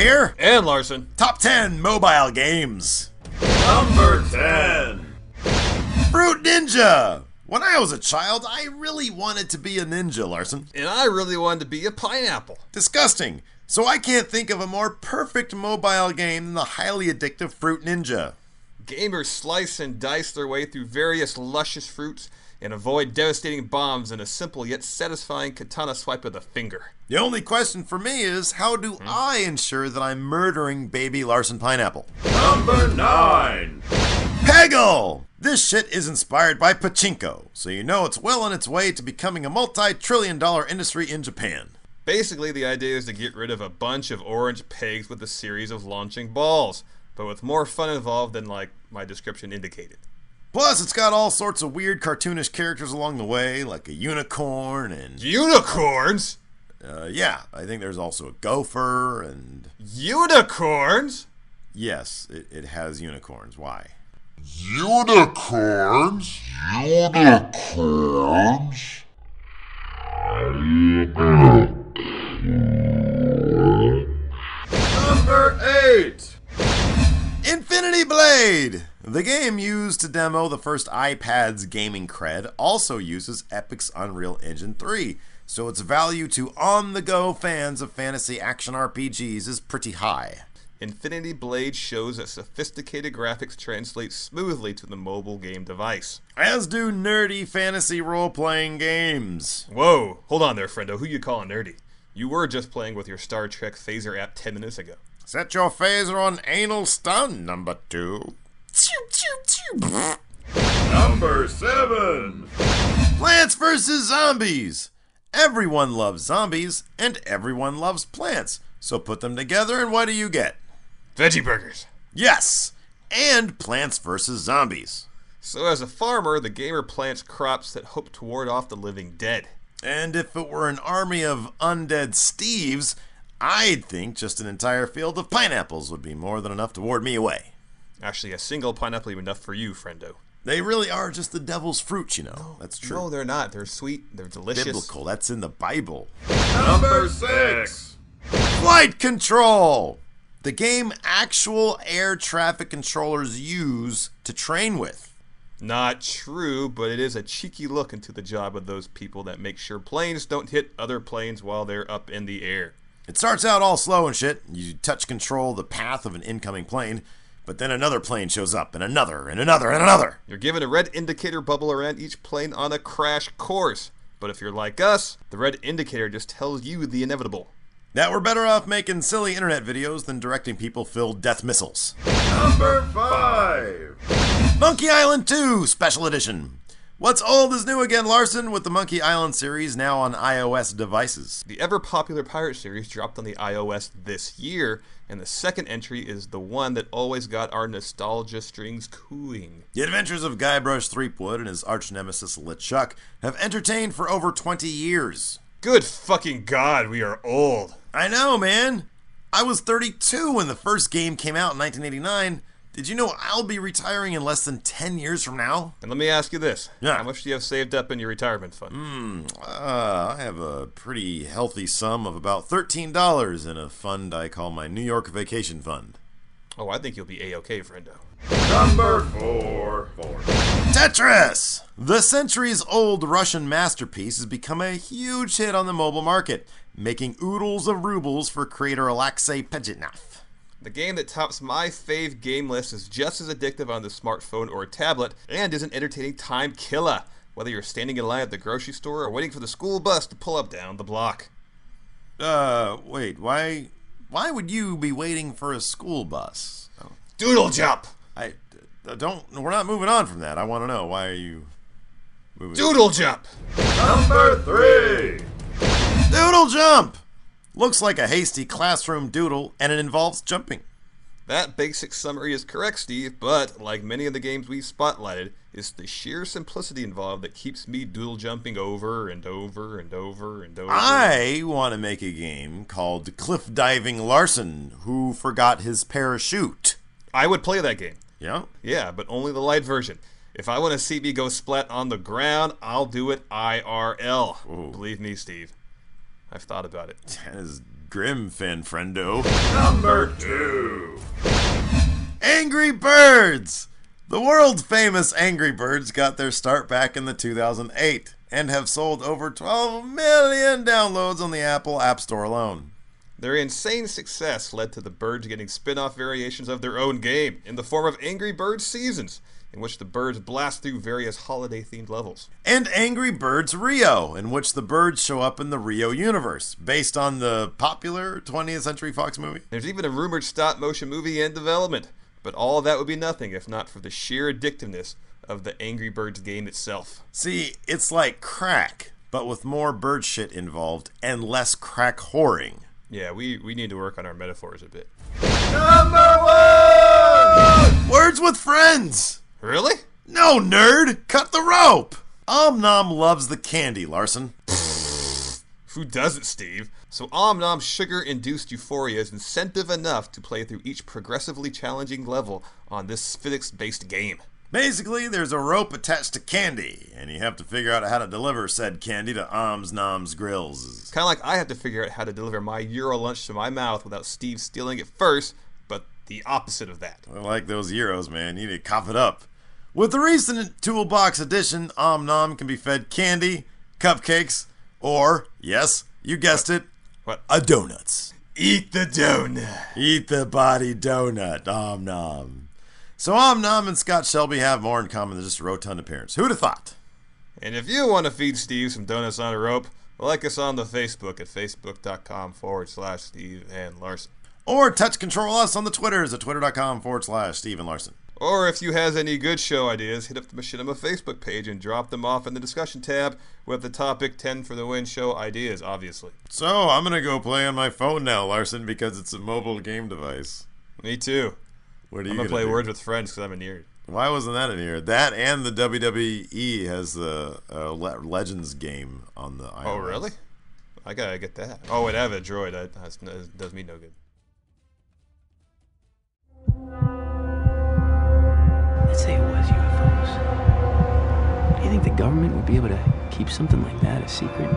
here. And Larson. Top 10 mobile games. Number 10. Fruit Ninja. When I was a child, I really wanted to be a ninja, Larson. And I really wanted to be a pineapple. Disgusting. So I can't think of a more perfect mobile game than the highly addictive Fruit Ninja. Gamers slice and dice their way through various luscious fruits and avoid devastating bombs in a simple yet satisfying katana swipe of the finger. The only question for me is, how do I ensure that I'm murdering baby Larson Pineapple? Number 9. Peggle! This shit is inspired by pachinko, so you know it's well on its way to becoming a multi-trillion-dollar industry in Japan. Basically, the idea is to get rid of a bunch of orange pegs with a series of launching balls, but with more fun involved than, like, my description indicated. Plus, it's got all sorts of weird cartoonish characters along the way, like a unicorn and... Unicorns? Yeah, I think there's also a gopher and... Unicorns? Yes, it has unicorns. Why? Unicorns? Number 8. Infinity Blade! The game used to demo the first iPad's gaming cred also uses Epic's Unreal Engine 3, so its value to on-the-go fans of fantasy action RPGs is pretty high. Infinity Blade shows that sophisticated graphics translate smoothly to the mobile game device. As do nerdy fantasy role-playing games. Whoa, hold on there, friendo. Who you calling nerdy? You were just playing with your Star Trek phaser app 10 minutes ago. Set your phaser on anal stun, number 2. Number 7. Plants vs. Zombies! Everyone loves zombies, and everyone loves plants. So put them together, and what do you get? Veggie burgers. Yes! And Plants vs. Zombies. So as a farmer, the gamer plants crops that hope to ward off the living dead. And if it were an army of undead Steves, I'd think just an entire field of pineapples would be more than enough to ward me away. Actually, a single pineapple is enough for you, friendo. They really are just the devil's fruit, you know. That's true. No, they're not. They're sweet. They're delicious. Biblical. That's in the Bible. Number 6. Flight Control! The game actual air traffic controllers use to train with. Not true, but it is a cheeky look into the job of those people that make sure planes don't hit other planes while they're up in the air. It starts out all slow and shit. You touch control the path of an incoming plane, but then another plane shows up, and another, and another, and another. You're given a red indicator bubble around each plane on a crash course. But if you're like us, the red indicator just tells you the inevitable. That we're better off making silly internet videos than directing people-filled death missiles. Number 5. Monkey Island 2 Special Edition. What's old is new again, Larson, with the Monkey Island series now on iOS devices. The ever-popular Pirate series dropped on the iOS this year, and the second entry is the one that always got our nostalgia strings cooing. The adventures of Guybrush Threepwood and his arch-nemesis LeChuck have entertained for over 20 years. Good fucking God, we are old. I know, man. I was 32 when the first game came out in 1989. Did you know I'll be retiring in less than 10 years from now? And let me ask you this. Yeah. How much do you have saved up in your retirement fund? I have a pretty healthy sum of about $13 in a fund I call my New York Vacation Fund. Oh, I think you'll be A-okay, friendo. Number 4. Tetris! The centuries-old Russian masterpiece has become a huge hit on the mobile market, making oodles of rubles for creator Alexei Pajitnov. The game that tops my fave game list is just as addictive on the smartphone or tablet, and is an entertaining time killer, whether you're standing in line at the grocery store or waiting for the school bus to pull up down the block. Wait, why would you be waiting for a school bus? Doodle jump! We're not moving on from that. I want to know, why are you moving? Doodle jump! Number 3. Doodle jump! Looks like a hasty classroom doodle, and it involves jumping. That basic summary is correct, Steve, but like many of the games we spotlighted, it's the sheer simplicity involved that keeps me doodle jumping over and over and over and over. I want to make a game called Cliff Diving Larson, who forgot his parachute. I would play that game. Yeah? Yeah, but only the light version. If I want to see me go splat on the ground, I'll do it IRL. Ooh. Believe me, Steve. I've thought about it. That is grim, Fanfrendo. Number 2. Angry Birds! The world famous Angry Birds got their start back in the 2008 and have sold over 12 million downloads on the Apple App Store alone. Their insane success led to the Birds getting spin-off variations of their own game in the form of Angry Birds Seasons, in which the birds blast through various holiday-themed levels. And Angry Birds Rio, in which the birds show up in the Rio universe, based on the popular 20th Century Fox movie. There's even a rumored stop-motion movie in development, but all of that would be nothing if not for the sheer addictiveness of the Angry Birds game itself. See, it's like crack, but with more bird shit involved and less crack whoring. Yeah, we need to work on our metaphors a bit. Number 1. Words with friends! Really? No, nerd! Cut the rope! Nom loves the candy, Larson. Who doesn't, Steve? So Nom's sugar-induced euphoria is incentive enough to play through each progressively challenging level on this physics-based game. Basically, there's a rope attached to candy, and you have to figure out how to deliver said candy to Nom's grills. Kind of like I have to figure out how to deliver my Euro lunch to my mouth without Steve stealing it first, but the opposite of that. I like those Euros, man. You need to cough it up. With the recent Toolbox edition, Nom can be fed candy, cupcakes, or, yes, you guessed it, What? a donuts. Eat the donut. Eat the body donut, Nom. So Nom and Scott Shelby have more in common than just a rotund appearance. Who'd have thought? And if you want to feed Steve some donuts on a rope, like us on the Facebook at facebook.com/Steve and Larson. Or touch control us on the Twitters at twitter.com/Steve and Larson. Or if you has any good show ideas, hit up the Machinima Facebook page and drop them off in the discussion tab with the topic 10 for the win show ideas, obviously. So I'm going to go play on my phone now, Larson, because it's a mobile game device. Me too. What are I'm you going to play do? Words with Friends because I'm a nerd. Why wasn't that in here? That and the WWE has the Legends game on the iOS. Oh, really? I got to get that. Oh, wait, I have a droid. That does me no good. Let's say it was UFOs. Do you think the government would be able to keep something like that a secret?